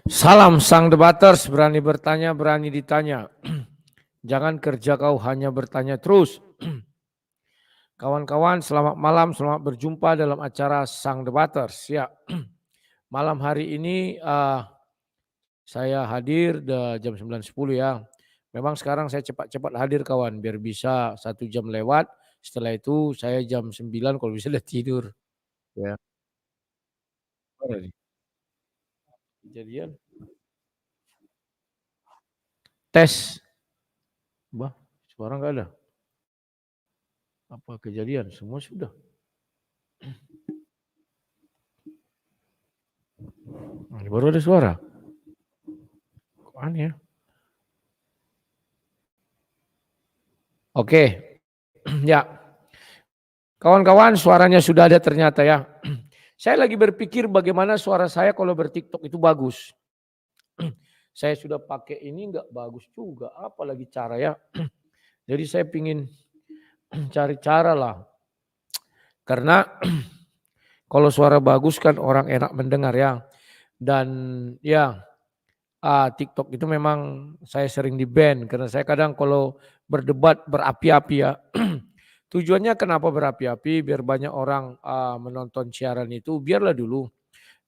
Salam sang debaters, berani bertanya, berani ditanya. Jangan kerja kau hanya bertanya terus. Kawan-kawan, selamat malam, selamat berjumpa dalam acara Sang Debaters. Ya, malam hari ini saya hadir jam 9.10 ya. Memang sekarang saya cepat-cepat hadir kawan, biar bisa 1 jam lewat. Setelah itu saya jam 9 kalau bisa udah tidur. Ya, kejadian. Tes. Bah, suara nggak ada. Apa kejadian? Semua sudah. Baru ada suara. Kok aneh ya? Oke, ya. Kawan-kawan suaranya sudah ada ternyata ya. Saya lagi berpikir bagaimana suara saya kalau bertiktok itu bagus. Saya sudah pakai ini enggak bagus juga, apalagi cara ya. Jadi saya pingin cari cara lah. Karena kalau suara bagus kan orang enak mendengar ya. Dan ya TikTok itu memang saya sering di-ban karena saya kadang kalau berdebat berapi-api ya. Tujuannya kenapa berapi-api? Biar banyak orang menonton siaran itu, biarlah dulu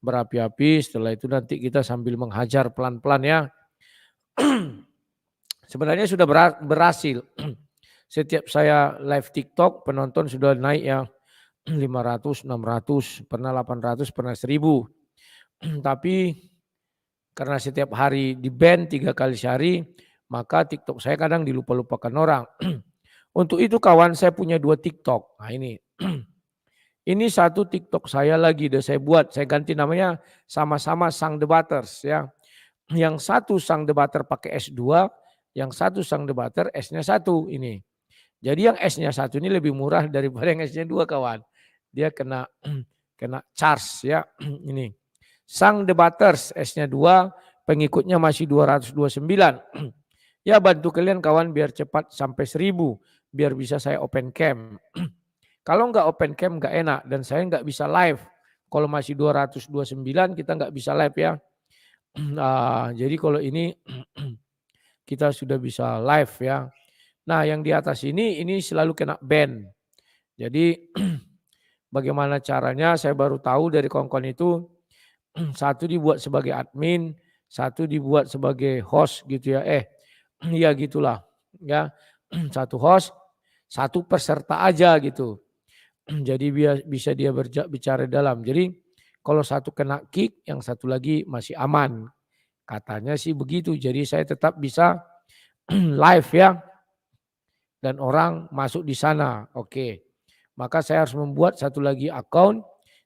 berapi-api, setelah itu nanti kita sambil menghajar pelan-pelan ya. Sebenarnya sudah berhasil. Setiap saya live TikTok, penonton sudah naik ya 500, 600, pernah 800, pernah 1000. Tapi karena setiap hari di-ban 3 kali sehari, maka TikTok saya kadang dilupa-lupakan orang. Untuk itu kawan saya punya 2 TikTok. Nah ini. Ini satu TikTok saya lagi udah saya buat. Saya ganti namanya sama-sama Sang Debaters ya. Yang satu Sang Debater pakai S2, yang satu Sang Debater S-nya 1 ini. Jadi yang S-nya 1 ini lebih murah daripada yang S-nya 2 kawan. Dia kena charge ya. Ini. Sang Debaters S-nya 2, pengikutnya masih 229. Ya bantu kalian kawan biar cepat sampai 1000 biar bisa saya open cam. Kalau nggak open cam nggak enak dan saya nggak bisa live. Kalau masih 229 kita nggak bisa live ya. Jadi kalau ini kita sudah bisa live ya. Nah yang di atas ini selalu kena ban. Jadi bagaimana caranya saya baru tahu dari kawan-kawan itu. Satu dibuat sebagai admin, satu dibuat sebagai host gitu ya. Ya gitulah ya. Satu host, satu peserta aja gitu. Jadi bisa dia bicara dalam. Jadi kalau satu kena kick, yang satu lagi masih aman. Katanya sih begitu. Jadi saya tetap bisa live ya. Dan orang masuk di sana. Oke. Maka saya harus membuat satu lagi account.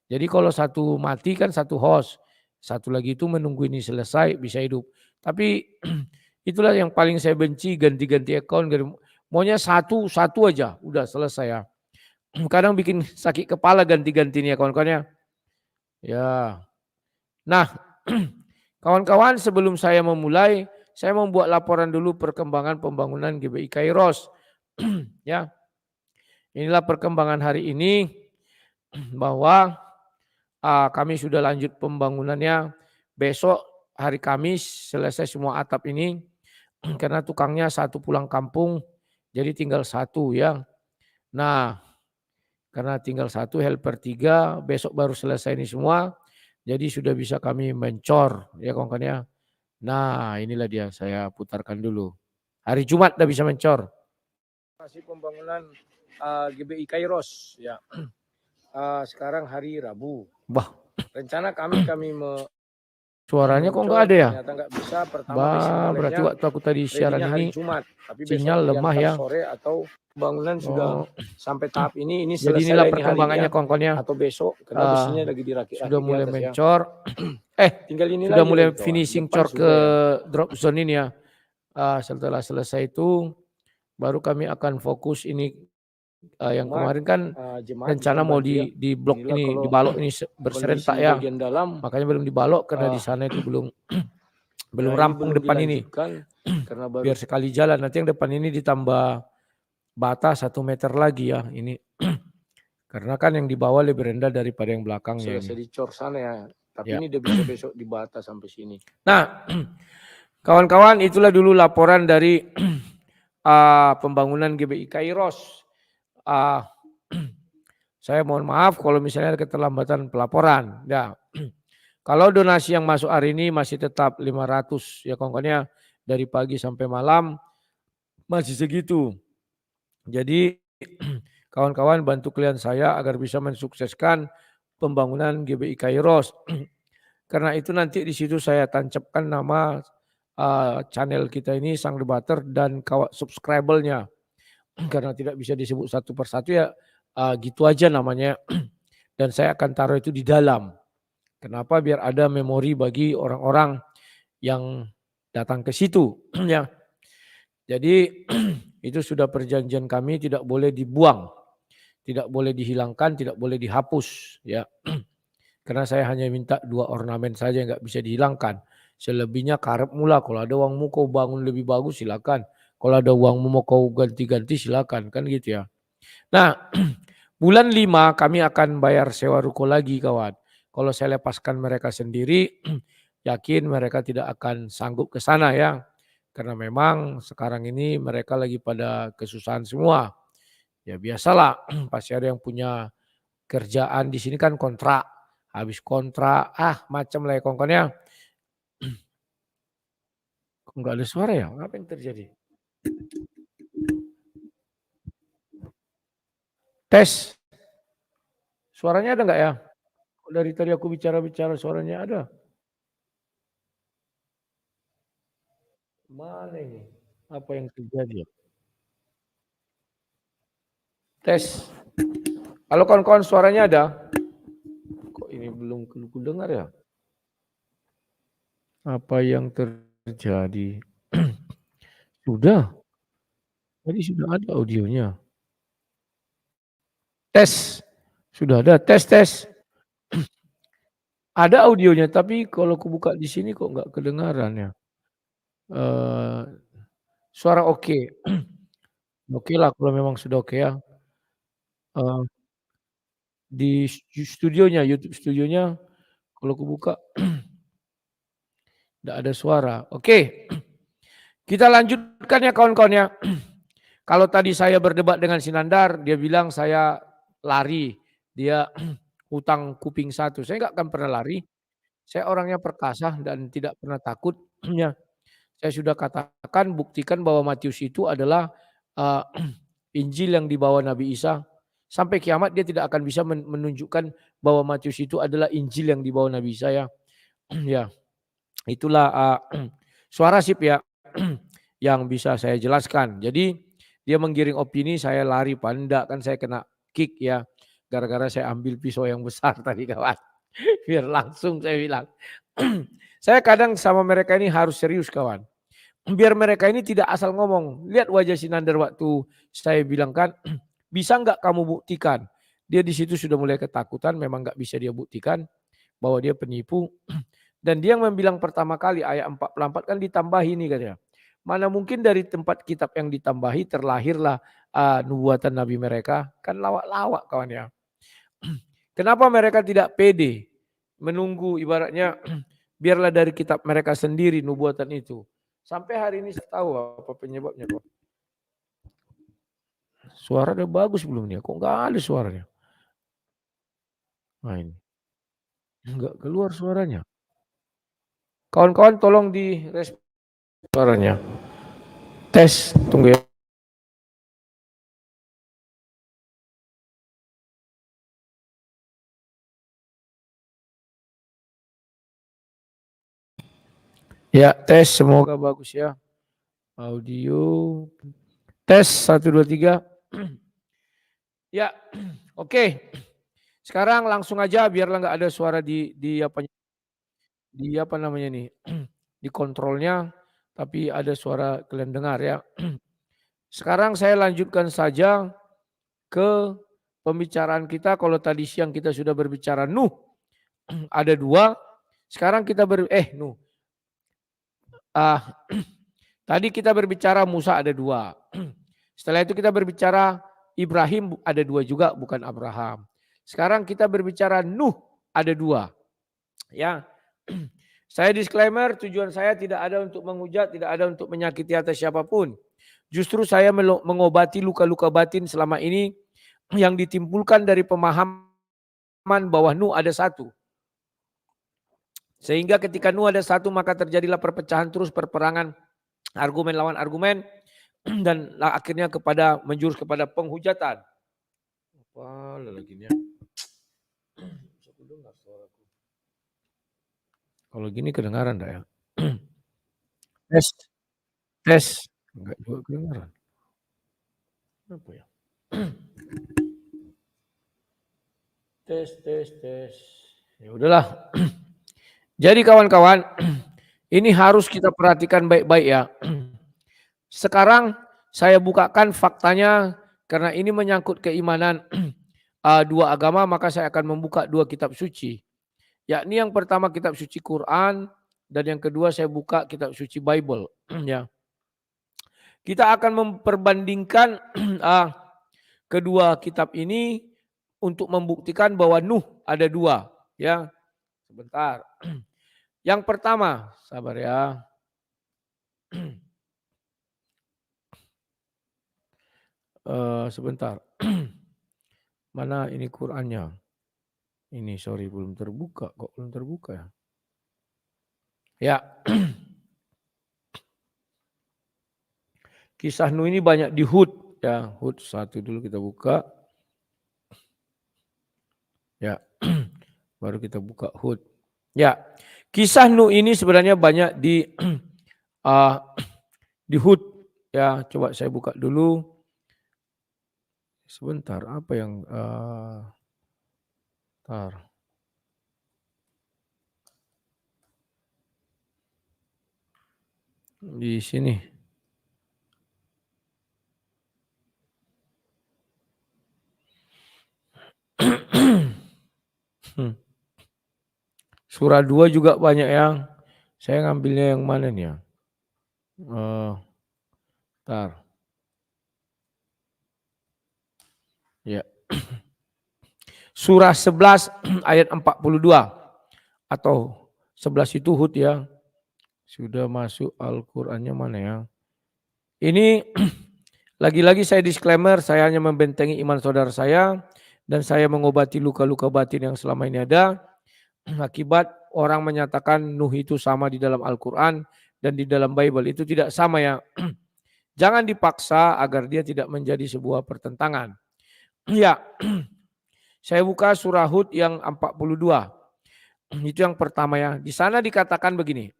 Jadi kalau satu mati kan satu host. Satu lagi itu menunggu ini selesai bisa hidup. Tapi itulah yang paling saya benci ganti-ganti account. Maunya satu aja. Udah selesai ya. Kadang bikin sakit kepala ganti-ganti nih ya kawan-kawannya. Ya. Nah, kawan-kawan sebelum saya memulai, saya membuat laporan dulu perkembangan pembangunan GBI Kairos. Ya. Inilah perkembangan hari ini bahwa kami sudah lanjut pembangunannya. Besok hari Kamis selesai semua atap ini karena tukangnya satu pulang kampung jadi tinggal satu ya. Nah, karena tinggal satu helper 3 besok baru selesai ini semua. Jadi sudah bisa kami mencor ya kawan-kawan ya. Nah inilah dia saya putarkan dulu. Hari Jumat udah bisa mencor. Masih pembangunan GBI Kairos ya. Sekarang hari Rabu. Bah, rencana kami suaranya kok enggak ada ya? Ternyata enggak bisa. Pertama berarti waktu aku tadi siaran ini Jumat, tapi sinyal lemah ya. Sore atau pembangunan sudah sampai tahap ini selesai. Jadi inilah perkembangannya kawan-kawannya. Atau besok karena besinya lagi dirakit. Sudah mulai mencor. Tinggal ini sudah mulai finishing cor ke drop zone ini ya. Setelah selesai itu baru kami akan fokus ini. Yang kemarin kan rencana mau di blok ini, dibalok ini berserentak ya. Makanya belum dibalok karena di sana itu belum rampung depan ini. Biar sekali jalan, nanti yang depan ini ditambah bata 1 meter lagi ya ini. Karena kan yang di bawah lebih rendah daripada yang belakangnya. Sudah dicor sana ya. Tapi ini udah bisa besok dibata sampai sini. Nah, kawan-kawan, itulah dulu laporan dari pembangunan GBI Kairos. Saya mohon maaf kalau misalnya ada keterlambatan pelaporan. Ya. Kalau donasi yang masuk hari ini masih tetap 500 ya kawan-kawannya, dari pagi sampai malam masih segitu. Jadi kawan-kawan bantu klien saya agar bisa mensukseskan pembangunan GBI Kairos. Karena itu nanti di situ saya tancapkan nama channel kita ini Sang Debater dan subscriber-nya. Karena tidak bisa disebut satu persatu ya gitu aja namanya. Dan saya akan taruh itu di dalam. Kenapa? Biar ada memori bagi orang-orang yang datang ke situ. Ya. Jadi itu sudah perjanjian kami, tidak boleh dibuang, tidak boleh dihilangkan, tidak boleh dihapus. Ya. Karena saya hanya minta 2 ornamen saja, nggak bisa dihilangkan. Selebihnya karep mula, kalau ada uangmu kau bangun lebih bagus silakan. Kalau ada uangmu mau kau ganti-ganti silakan, kan gitu ya. Nah, bulan 5 kami akan bayar sewa ruko lagi kawan. Kalau saya lepaskan mereka sendiri, yakin mereka tidak akan sanggup ke sana ya. Karena memang sekarang ini mereka lagi pada kesusahan semua. Ya biasalah, pasti ada yang punya kerjaan di sini kan kontrak. Habis kontrak, macam lah ya kawan-kawannya. Kok nggak ada suara ya? Apa yang terjadi? Tes. Suaranya ada nggak ya? Dari tadi aku bicara-bicara suaranya ada. Mana ini? Apa yang terjadi? Tes. Halo kawan-kawan, suaranya ada? Kok ini belum dengar ya? Apa yang terjadi? Sudah. Tadi sudah ada audionya. Tes. Sudah ada. Tes, tes. Ada audionya, tapi kalau aku buka di sini kok nggak kedengaran ya. Suara oke. Oke lah kalau memang sudah oke ya. Di studionya, YouTube studionya kalau aku buka nggak ada suara. Oke, kita lanjutkan ya kawan-kawan ya. Kalau tadi saya berdebat dengan Sinandar, dia bilang saya lari, dia hutang kuping satu. Saya nggak akan pernah lari. Saya orangnya perkasa dan tidak pernah takut. Ya, saya sudah katakan, buktikan bahwa Matius itu adalah uh, Injil yang dibawa Nabi Isa. Sampai kiamat dia tidak akan bisa menunjukkan bahwa Matius itu adalah Injil yang dibawa Nabi Isa ya. Ya, itulah suara sip ya yang bisa saya jelaskan. Jadi dia menggiring opini, saya lari pandak kan saya kena kick ya. Gara-gara saya ambil pisau yang besar tadi kawan. Biar langsung saya bilang. Saya kadang sama mereka ini harus serius kawan. Biar mereka ini tidak asal ngomong. Lihat wajah Sinandar waktu saya bilang kan, bisa nggak kamu buktikan? Dia di situ sudah mulai ketakutan, memang nggak bisa dia buktikan bahwa dia penipu. Dan dia yang membilang pertama kali ayat 44 kan ditambahi nih katanya. Mana mungkin dari tempat kitab yang ditambahi terlahirlah nubuatan Nabi mereka. Kan lawak-lawak kawan ya. Kenapa mereka tidak pede menunggu ibaratnya biarlah dari kitab mereka sendiri nubuatan itu. Sampai hari ini saya tahu apa penyebabnya kok. Suara udah bagus belum nih? Kok nggak ada suaranya? Nah ini. Nggak keluar suaranya. Kawan-kawan tolong di respon suaranya. Tes, tunggu ya. Ya, tes semoga bagus ya. Audio. Tes 1 2 3. Ya, oke. Sekarang langsung aja biarlah nggak ada suara di apa namanya nih? Di kontrolnya tapi ada suara kalian dengar ya. Sekarang saya lanjutkan saja ke pembicaraan kita. Kalau tadi siang kita sudah berbicara Nuh, ada 2. Sekarang kita Nuh. Tadi kita berbicara Musa ada 2. Setelah itu kita berbicara Ibrahim ada 2 juga, bukan Abraham. Sekarang kita berbicara Nuh ada 2. Ya. Saya disclaimer, tujuan saya tidak ada untuk menghujat, tidak ada untuk menyakiti atas siapapun. Justru saya mengobati luka-luka batin selama ini yang ditimbulkan dari pemahaman bahwa Nuh ada satu. Sehingga ketika Nuh ada satu maka terjadilah perpecahan terus, perperangan, argumen lawan argumen, dan akhirnya menjurus kepada penghujatan. Apa lagi nih? Kalau gini kedengaran enggak ya? Tes, tes. Enggak juga kedengaran. Apa ya? Tes, tes, tes. Ya udahlah. Jadi kawan-kawan, ini harus kita perhatikan baik-baik ya. Sekarang saya bukakan faktanya karena ini menyangkut keimanan dua agama, maka saya akan membuka dua kitab suci. Yakni yang pertama kitab suci Quran dan yang kedua saya buka kitab suci Bible. Ya. Kita akan memperbandingkan kedua kitab ini untuk membuktikan bahwa Nuh ada dua. Ya, sebentar. Yang pertama, sabar ya. Sebentar. Mana ini Qurannya? Ini sorry belum terbuka. Kok belum terbuka ya? Ya. Kisah Nuh ini banyak di Hud. Ya, Hud 1 dulu kita buka. Ya. Baru kita buka Hud. Ya. Kisah Nuh ini sebenarnya banyak di di Hud. Ya, coba saya buka dulu. Sebentar, apa yang di sini. Surah 2 juga banyak yang saya ngambilnya yang mana nih ya? Ya. Surah 11 ayat 42 atau 11 itu Hud ya. Sudah masuk Al-Qur'annya mana ya? Ini lagi-lagi saya disclaimer, saya hanya membentengi iman saudara saya dan saya mengobati luka-luka batin yang selama ini ada akibat orang menyatakan Nuh itu sama di dalam Al-Quran dan di dalam Bible. Itu tidak sama ya. Jangan dipaksa agar dia tidak menjadi sebuah pertentangan. Ya, saya buka surah Hud yang 42. Itu yang pertama ya. Di sana dikatakan begini.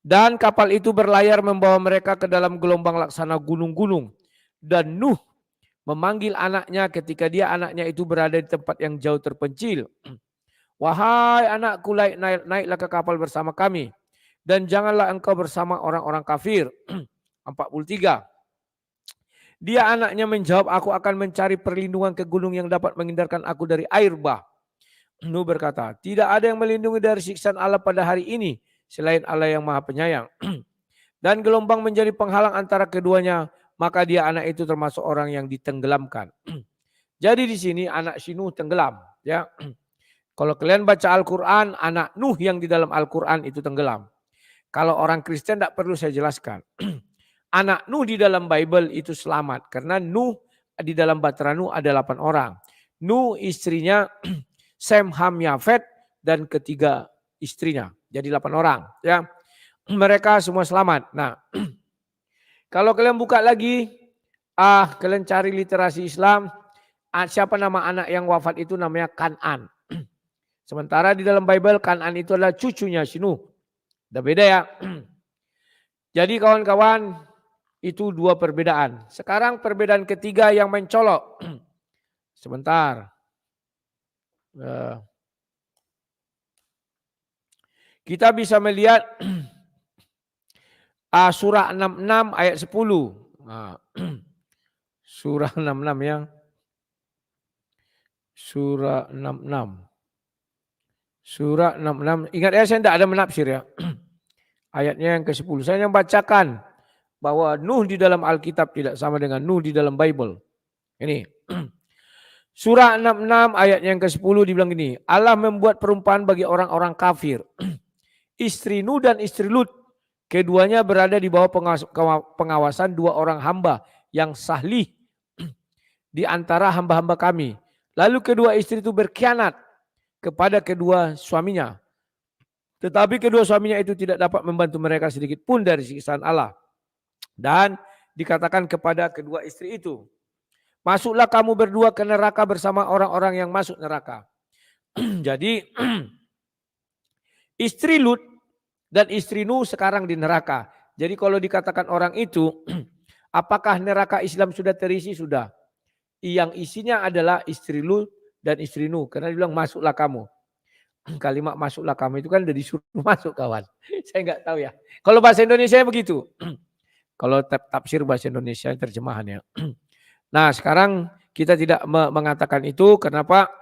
Dan kapal itu berlayar membawa mereka ke dalam gelombang laksana gunung-gunung. Dan Nuh memanggil anaknya ketika anaknya itu berada di tempat yang jauh terpencil. Wahai anakku, naiklah ke kapal bersama kami. Dan janganlah engkau bersama orang-orang kafir. 43. Dia anaknya menjawab, aku akan mencari perlindungan ke gunung yang dapat menghindarkan aku dari air bah. Nuh berkata, tidak ada yang melindungi dari siksaan Allah pada hari ini selain Allah yang Maha Penyayang. Dan gelombang menjadi penghalang antara keduanya, maka dia anak itu termasuk orang yang ditenggelamkan. Jadi di sini anak si Nuh tenggelam, ya. Kalau kalian baca Al-Quran, anak Nuh yang di dalam Al-Quran itu tenggelam. Kalau orang Kristen tidak perlu saya jelaskan. Anak Nuh di dalam Bible itu selamat. Karena Nuh di dalam Bahtera Nuh ada 8 orang. Nuh istrinya Sem, Ham, Yafet dan ketiga istrinya. Jadi 8 orang. Ya. Mereka semua selamat. Nah, kalau kalian buka lagi, kalian cari literasi Islam, siapa nama anak yang wafat itu namanya Kan'an. Sementara di dalam Bible Kan'an itu adalah cucunya si Nuh. Udah beda ya. Jadi kawan-kawan itu dua perbedaan. Sekarang perbedaan ketiga yang mencolok. Sebentar. Kita bisa melihat surah 66 ayat 10. Surah 66 ya. Surah 66. Surah 66. Ingat ya, saya tidak ada menafsir ya. Ayatnya yang ke-10. Saya yang bacakan bahwa Nuh di dalam Alkitab tidak sama dengan Nuh di dalam Bible. Ini. Surah 66 ayat yang ke-10 dibilang gini, Allah membuat perumpamaan bagi orang-orang kafir. Istri Nuh dan istri Lut, keduanya berada di bawah pengawasan dua orang hamba yang salih di antara hamba-hamba kami. Lalu kedua istri itu berkhianat kepada kedua suaminya. Tetapi kedua suaminya itu tidak dapat membantu mereka sedikit pun dari siksaan Allah. Dan dikatakan kepada kedua istri itu, masuklah kamu berdua ke neraka bersama orang-orang yang masuk neraka. Jadi istri Lut dan istri Nuh sekarang di neraka. Jadi kalau dikatakan orang itu, apakah neraka Islam sudah terisi? Sudah. Yang isinya adalah istri Lut dan istri Nuh. Karena dia bilang masuklah kamu. Kalimat masuklah kamu itu kan udah disuruh masuk kawan. Saya nggak tahu ya. Kalau bahasa Indonesia begitu. Kalau tafsir bahasa Indonesia terjemahannya. Nah sekarang kita tidak mengatakan itu. Kenapa?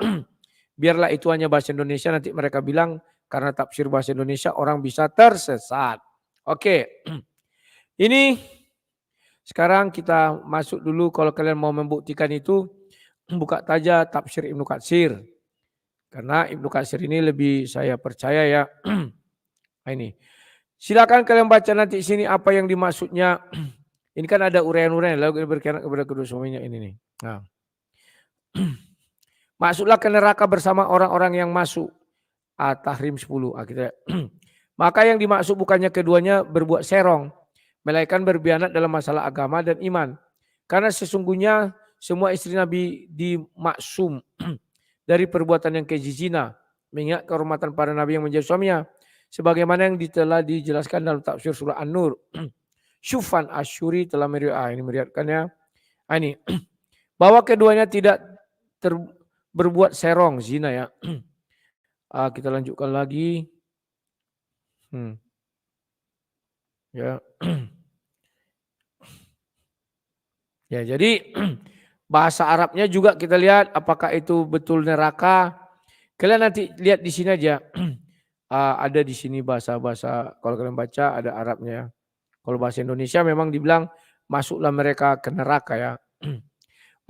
Biarlah itu hanya bahasa Indonesia. Nanti mereka bilang karena tafsir bahasa Indonesia orang bisa tersesat. Oke. Ini sekarang kita masuk dulu. Kalau kalian mau membuktikan itu, buka saja tafsir Ibnu Katsir. Karena Ibnu Katsir ini lebih saya percaya ya. Nah ini. Silakan kalian baca nanti sini apa yang dimaksudnya. Ini kan ada uraian-uraian lalu berkhianat kepada kedua suaminya ini nih. Nah. Masuklah ke neraka bersama orang-orang yang masuk. At-Tahrim 10. Maka yang dimaksud bukannya keduanya berbuat serong, melainkan berkhianat dalam masalah agama dan iman. Karena sesungguhnya semua istri Nabi dimaksum dari perbuatan yang keji zina, mengingat kehormatan para nabi yang menjadi suaminya. Sebagaimana yang telah dijelaskan dalam tafsir surah An-Nur. Syufan Asyuri telah ini meriwayatkannya. Ini bahwa keduanya tidak berbuat serong zina ya. Kita lanjutkan lagi. Ya. Ya, jadi bahasa Arabnya juga kita lihat apakah itu betul neraka. Kalian nanti lihat di sini aja. Ada di sini bahasa-bahasa kalau kalian baca ada Arabnya. Kalau bahasa Indonesia memang dibilang masuklah mereka ke neraka ya.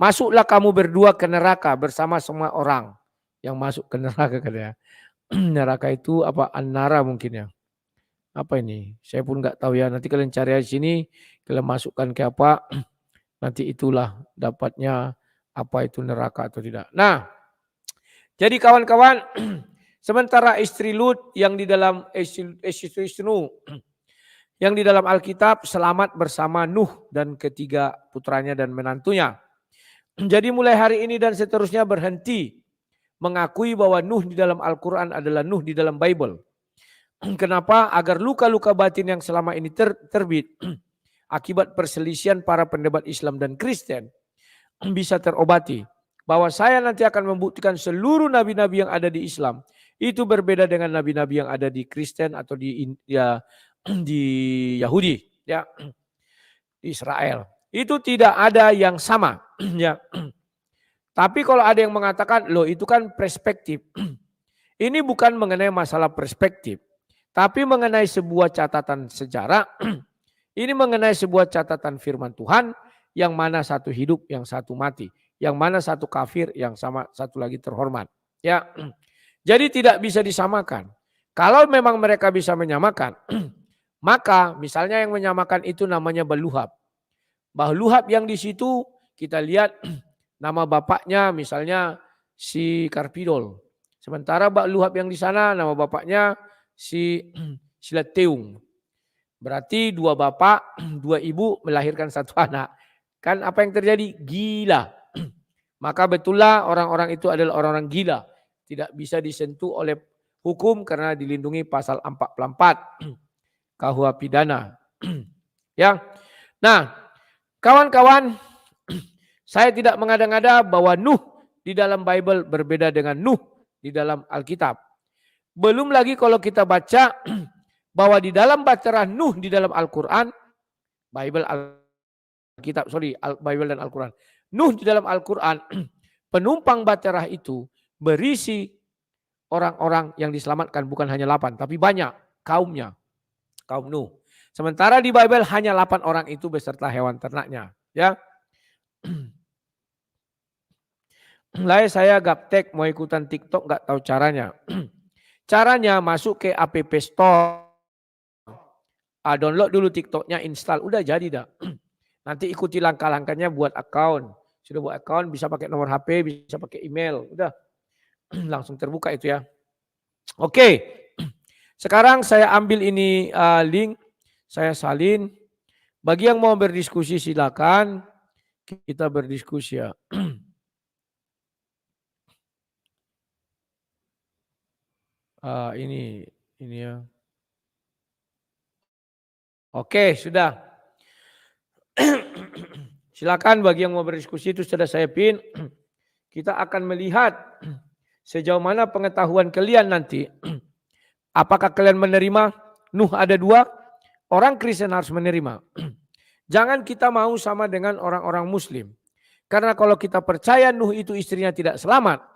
Masuklah kamu berdua ke neraka bersama semua orang yang masuk ke neraka katanya. Neraka itu apa? An-nara mungkin ya. Apa ini? Saya pun nggak tahu ya. Nanti kalian cari di sini, kalian masukkan ke apa? Nanti itulah dapatnya apa itu neraka atau tidak. Nah, jadi kawan-kawan, sementara istri Lut yang di dalam istri Nuh, yang di dalam Alkitab selamat bersama Nuh dan ketiga putranya dan menantunya. Jadi mulai hari ini dan seterusnya berhenti mengakui bahwa Nuh di dalam Al-Quran adalah Nuh di dalam Bible. Kenapa? Agar luka-luka batin yang selama ini terbit akibat perselisihan para pendebat Islam dan Kristen bisa terobati. Bahwa saya nanti akan membuktikan seluruh nabi-nabi yang ada di Islam itu berbeda dengan nabi-nabi yang ada di Kristen atau di Yahudi, ya, di Israel. Itu tidak ada yang sama, ya. Tapi kalau ada yang mengatakan, loh itu kan perspektif. Ini bukan mengenai masalah perspektif, tapi mengenai sebuah catatan sejarah. Ini mengenai sebuah catatan firman Tuhan, yang mana satu hidup, yang satu mati. Yang mana satu kafir, yang sama satu lagi terhormat. Ya, jadi tidak bisa disamakan. Kalau memang mereka bisa menyamakan, maka misalnya yang menyamakan itu namanya Baluhab. Baluhab yang di situ kita lihat nama bapaknya misalnya si Karpidol. Sementara Baluhab yang di sana nama bapaknya si Silateung. Berarti dua bapak, dua ibu melahirkan satu anak. Kan apa yang terjadi? Gila. Maka betullah orang-orang itu adalah orang-orang gila. Tidak bisa disentuh oleh hukum karena dilindungi pasal 44 KUH pidana. Ya. Nah, kawan-kawan, saya tidak mengada-ngada bahwa Nuh di dalam Bible berbeda dengan Nuh di dalam Alkitab. Belum lagi kalau kita baca bahwa di dalam bacaan Nuh di dalam Al-Quran, Bible dan Al-Quran. Nuh di dalam Al-Quran, penumpang baterah itu berisi orang-orang yang diselamatkan bukan hanya 8, tapi banyak kaumnya, kaum Nuh. Sementara di Bible hanya 8 orang itu beserta hewan ternaknya. Ya. Lah saya gaptek mau ikutan TikTok nggak tahu caranya. Caranya masuk ke App Store. Download dulu TikToknya, install, udah jadi dah. Nanti ikuti langkah-langkahnya buat account. Sudah buat account bisa pakai nomor HP, bisa pakai email, udah langsung terbuka itu ya. Oke, sekarang saya ambil ini link, saya salin. Bagi yang mau berdiskusi silakan, kita berdiskusi ya. Ini ya. Oke, sudah. Silakan bagi yang mau berdiskusi itu sudah saya pin. Kita akan melihat sejauh mana pengetahuan kalian nanti. Apakah kalian menerima Nuh ada 2? Orang Kristen harus menerima. Jangan kita mau sama dengan orang-orang Muslim. Karena kalau kita percaya Nuh itu istrinya tidak selamat,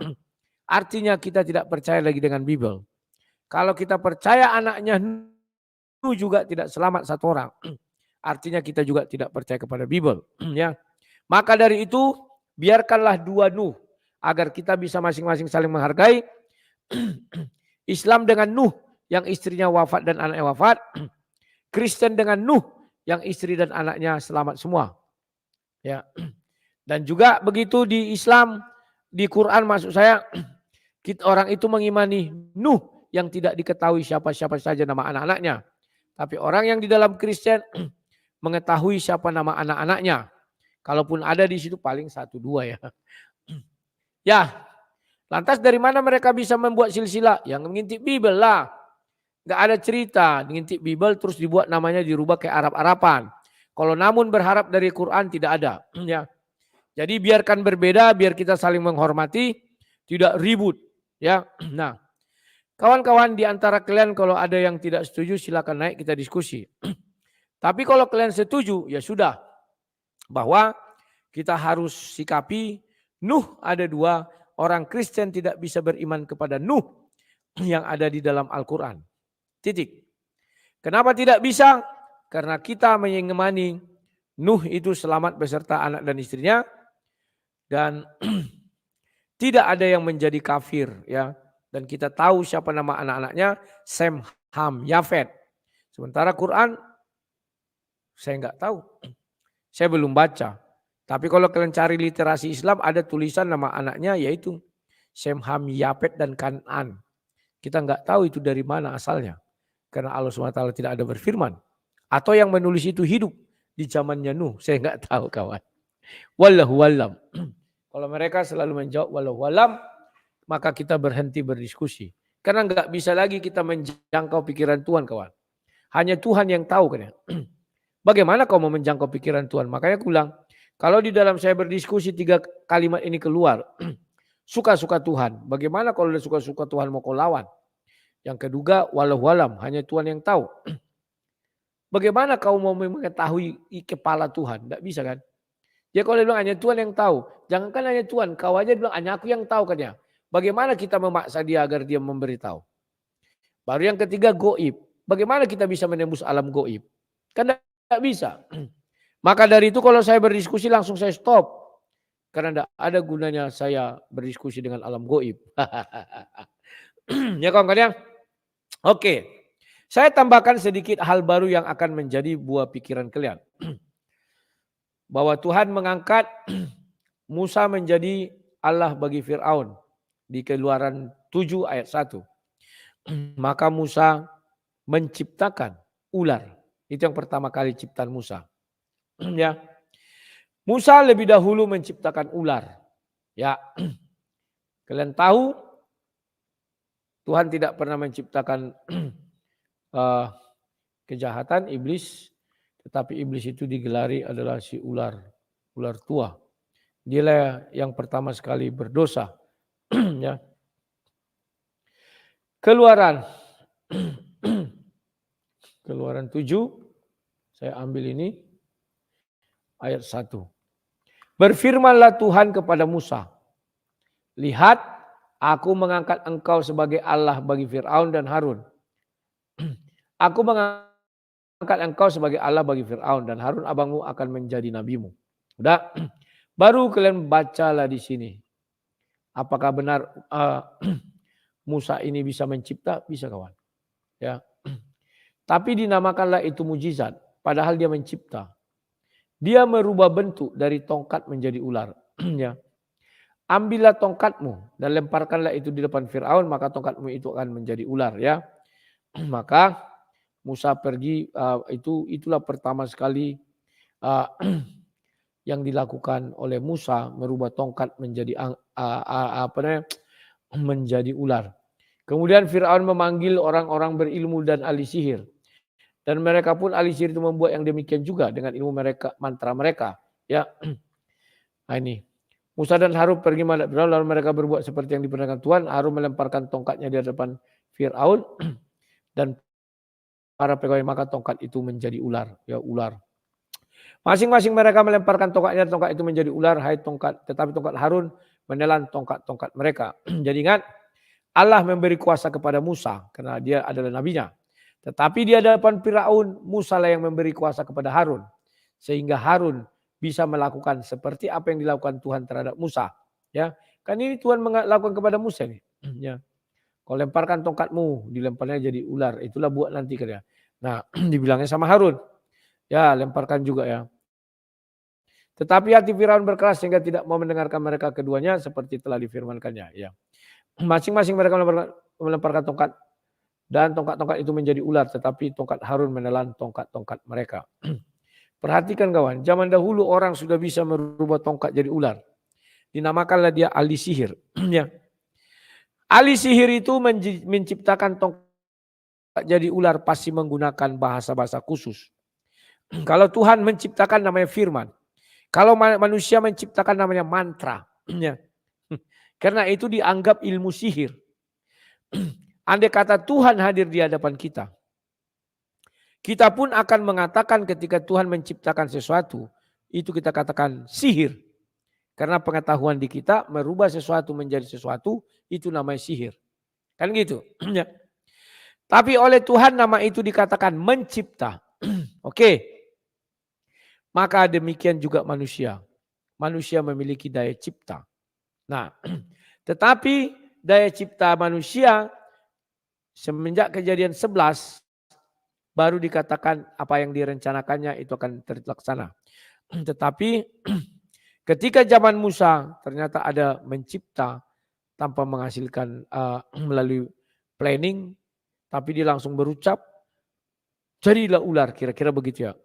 artinya kita tidak percaya lagi dengan Bible. Kalau kita percaya anaknya Nuh juga tidak selamat satu orang, artinya kita juga tidak percaya kepada Bible. Ya. Maka dari itu biarkanlah 2 Nuh agar kita bisa masing-masing saling menghargai. Islam dengan Nuh yang istrinya wafat dan anaknya wafat. Kristen dengan Nuh yang istri dan anaknya selamat semua. Ya. Dan juga begitu di Islam, di Quran maksud saya, orang itu mengimani Nuh yang tidak diketahui siapa-siapa saja nama anak-anaknya. Tapi orang yang di dalam Kristen mengetahui siapa nama anak-anaknya. Kalaupun ada di situ paling 1-2 ya. Ya, lantas dari mana mereka bisa membuat silsilah? Yang mengintip Bible lah. Gak ada cerita mengintip Bible terus dibuat namanya dirubah kayak Arab-Araban. Kalau namun berharap dari Quran tidak ada. Ya. Jadi biarkan berbeda, biar kita saling menghormati, tidak ribut. Ya, nah, kawan-kawan di antara kalian kalau ada yang tidak setuju silakan naik kita diskusi. Tapi kalau kalian setuju ya sudah, bahwa kita harus sikapi Nuh ada 2, orang Kristen tidak bisa beriman kepada Nuh yang ada di dalam Al-Quran. Titik. Kenapa tidak bisa? Karena kita mengimani Nuh itu selamat beserta anak dan istrinya. Dan tidak ada yang menjadi kafir ya. Dan kita tahu siapa nama anak-anaknya, Sem, Ham, Yafet. Sementara Quran saya nggak tahu. Saya belum baca. Tapi kalau kalian cari literasi Islam ada tulisan nama anaknya yaitu Sem, Ham, Yafet dan Kan'an. Kita nggak tahu itu dari mana asalnya. Karena Allah SWT tidak ada berfirman. Atau yang menulis itu hidup di zamannya Nuh. Saya nggak tahu kawan. Wallahu alam. Kalau mereka selalu menjawab wallahu alam, maka kita berhenti berdiskusi. Karena nggak bisa lagi kita menjangkau pikiran Tuhan kawan. Hanya Tuhan yang tahu kan ya. Bagaimana kau mau menjangkau pikiran Tuhan? Makanya aku bilang, kalau di dalam saya berdiskusi 3 kalimat ini keluar, suka-suka Tuhan. Bagaimana kalau udah suka-suka Tuhan mau kau lawan? Yang kedua, wallahu alam, hanya Tuhan yang tahu. Bagaimana kau mau mengetahui kepala Tuhan? Tidak bisa kan? Ya kalau dia bilang hanya Tuhan yang tahu. Jangankan hanya Tuhan, kau aja bilang hanya aku yang tahu kan ya. Bagaimana kita memaksa dia agar dia memberitahu? Baru yang ketiga goib. Bagaimana kita bisa menembus alam goib? Kan tidak bisa. Maka dari itu kalau saya berdiskusi langsung saya stop. Karena tidak ada gunanya saya berdiskusi dengan alam goib. Ya kawan-kawan ya. Oke. Saya tambahkan sedikit hal baru yang akan menjadi buah pikiran kalian. Bahwa Tuhan mengangkat Musa menjadi Allah bagi Fir'aun. Di Keluaran 7 ayat 1. Maka Musa menciptakan ular. Itu yang pertama kali ciptaan Musa. Ya. Musa lebih dahulu menciptakan ular. Ya. Kalian tahu Tuhan tidak pernah menciptakan kejahatan iblis, tetapi iblis itu digelari adalah si ular tua. Dialah yang pertama sekali berdosa. Ya. Keluaran 7, saya ambil ini ayat 1. Berfirmanlah Tuhan kepada Musa, lihat aku mengangkat engkau sebagai Allah bagi Fir'aun dan Harun. Aku mengangkat engkau sebagai Allah bagi Fir'aun dan Harun abangmu akan menjadi nabimu. Udah, baru kalian bacalah di sini. Apakah benar Musa ini bisa mencipta? Bisa kawan. Ya. Tapi dinamakanlah itu mujizat. Padahal dia mencipta. Dia merubah bentuk dari tongkat menjadi ular. Ya. Ambillah tongkatmu dan lemparkanlah itu di depan Fir'aun, maka tongkatmu itu akan menjadi ular. Ya. Maka Musa pergi, itulah pertama sekali yang dilakukan oleh Musa, merubah tongkat menjadi menjadi ular. Kemudian Fir'aun memanggil orang-orang berilmu dan ahli sihir. Dan mereka pun ahli sihir itu membuat yang demikian juga dengan ilmu mereka, mantra mereka. Ya, nah ini. Musa dan Harun pergi menghadap Firaun, lalu mereka berbuat seperti yang diperintahkan Tuhan. Harun melemparkan tongkatnya di hadapan Fir'aun dan para pegawai, maka tongkat itu menjadi ular. Ya, ular. Masing-masing mereka melemparkan tongkatnya, tongkat itu menjadi ular. Tetapi tongkat Harun menelan tongkat-tongkat mereka. Jadi ingat, Allah memberi kuasa kepada Musa karena dia adalah nabinya. Tetapi di hadapan Firaun, Musa lah yang memberi kuasa kepada Harun. Sehingga Harun bisa melakukan seperti apa yang dilakukan Tuhan terhadap Musa. Ya, kan ini Tuhan melakukan kepada Musa nih. Ya. Kau lemparkan tongkatmu, dilemparnya jadi ular. Itulah buat nanti katanya. Nah, dibilangnya sama Harun. Ya, lemparkan juga ya. Tetapi hati Firaun berkeras sehingga tidak mau mendengarkan mereka keduanya seperti telah difirmankannya. Ya. Masing-masing mereka melemparkan tongkat dan tongkat-tongkat itu menjadi ular, tetapi tongkat Harun menelan tongkat-tongkat mereka. Perhatikan kawan, zaman dahulu orang sudah bisa merubah tongkat jadi ular. Dinamakanlah dia ahli sihir. Ya. Ahli sihir itu menciptakan tongkat jadi ular pasti menggunakan bahasa-bahasa khusus. Kalau Tuhan menciptakan namanya firman. Kalau manusia menciptakan namanya mantra. Ya. Karena itu dianggap ilmu sihir. Andai kata Tuhan hadir di hadapan kita, kita pun akan mengatakan ketika Tuhan menciptakan sesuatu, itu kita katakan sihir. Karena pengetahuan di kita merubah sesuatu menjadi sesuatu, itu namanya sihir. Kan gitu. Tapi oleh Tuhan nama itu dikatakan mencipta. Oke. Maka demikian juga manusia. Manusia memiliki daya cipta. Nah, tetapi daya cipta manusia semenjak kejadian 11 baru dikatakan apa yang direncanakannya itu akan terlaksana. Tetapi ketika zaman Musa ternyata ada mencipta tanpa menghasilkan melalui planning, tapi dia langsung berucap, jadilah ular, kira-kira begitu ya.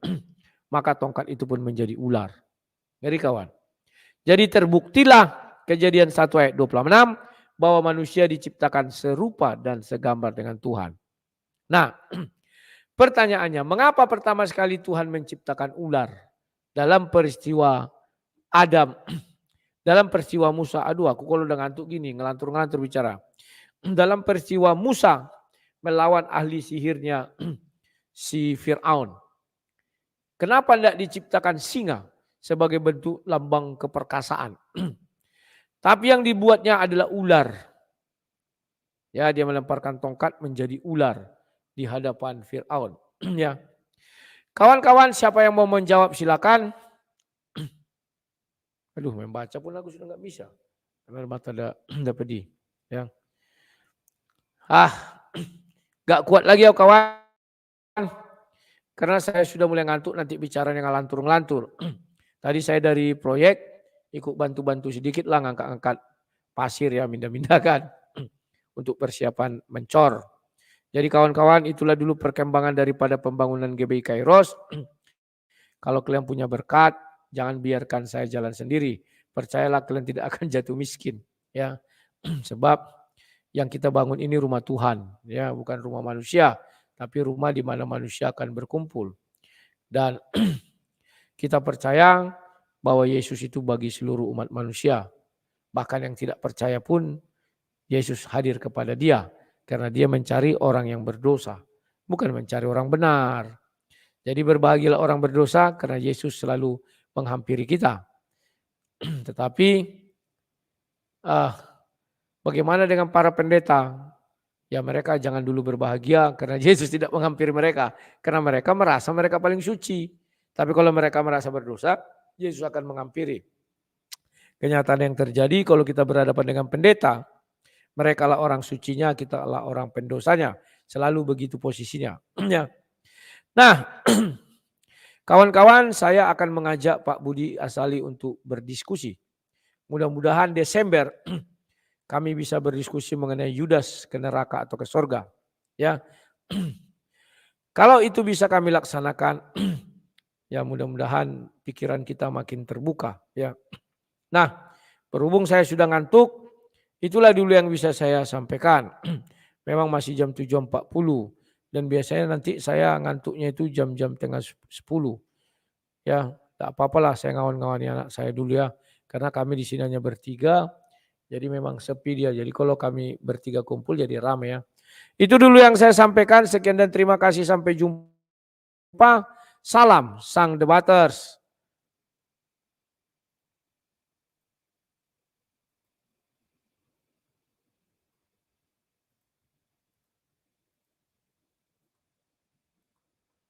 Maka tongkat itu pun menjadi ular. Ngeri kawan. Jadi terbuktilah kejadian 1 ayat 26 bahwa manusia diciptakan serupa dan segambar dengan Tuhan. Nah, pertanyaannya, mengapa pertama sekali Tuhan menciptakan ular dalam peristiwa Adam, dalam peristiwa Musa? Aduh, aku kalau udah ngantuk gini, ngelantur-ngelantur bicara. Dalam peristiwa Musa melawan ahli sihirnya si Fir'aun. Kenapa tidak diciptakan singa sebagai bentuk lambang keperkasaan? Tapi yang dibuatnya adalah ular. Ya, dia melemparkan tongkat menjadi ular di hadapan Fir'aun. Ya. Kawan-kawan, siapa yang mau menjawab silakan. Aduh, membaca pun aku sudah nggak bisa. Karena mata ada pedih. Ya. Gak kuat lagi ya kawan. Karena saya sudah mulai ngantuk, nanti bicaranya ngelantur-ngelantur. Tadi saya dari proyek ikut bantu-bantu sedikit lah ngangkat-ngangkat pasir ya, mindah-mindahkan untuk persiapan mencor. Jadi kawan-kawan, itulah dulu perkembangan daripada pembangunan GBI Kairos. Kalau kalian punya berkat, jangan biarkan saya jalan sendiri. Percayalah kalian tidak akan jatuh miskin, ya. Sebab yang kita bangun ini rumah Tuhan, ya, bukan rumah manusia, tapi rumah di mana manusia akan berkumpul. Dan kita percaya bahwa Yesus itu bagi seluruh umat manusia. Bahkan yang tidak percaya pun Yesus hadir kepada dia. Karena dia mencari orang yang berdosa. Bukan mencari orang benar. Jadi berbahagialah orang berdosa karena Yesus selalu menghampiri kita. Tetapi bagaimana dengan para pendeta? Ya mereka jangan dulu berbahagia karena Yesus tidak menghampiri mereka. Karena mereka merasa mereka paling suci. Tapi kalau mereka merasa berdosa, Yesus akan menghampiri. Kenyataan yang terjadi kalau kita berhadapan dengan pendeta, mereka lah orang sucinya, kita lah orang pendosanya. Selalu begitu posisinya. Ya. Nah, kawan-kawan, saya akan mengajak Pak Budi Asali untuk berdiskusi. Mudah-mudahan Desember kami bisa berdiskusi mengenai Yudas ke neraka atau ke sorga. Ya, kalau itu bisa kami laksanakan, ya mudah-mudahan pikiran kita makin terbuka. Ya, nah berhubung saya sudah ngantuk, itulah dulu yang bisa saya sampaikan. Memang masih jam 7.40 dan biasanya nanti saya ngantuknya itu jam-jam tengah 10. Ya, tak apa-apalah saya ngawin-ngawani anak saya dulu ya. Karena kami di sini hanya bertiga, jadi memang sepi dia. Jadi kalau kami bertiga kumpul jadi ramai ya. Itu dulu yang saya sampaikan. Sekian dan terima kasih. Sampai jumpa. Salam Sang Debaters.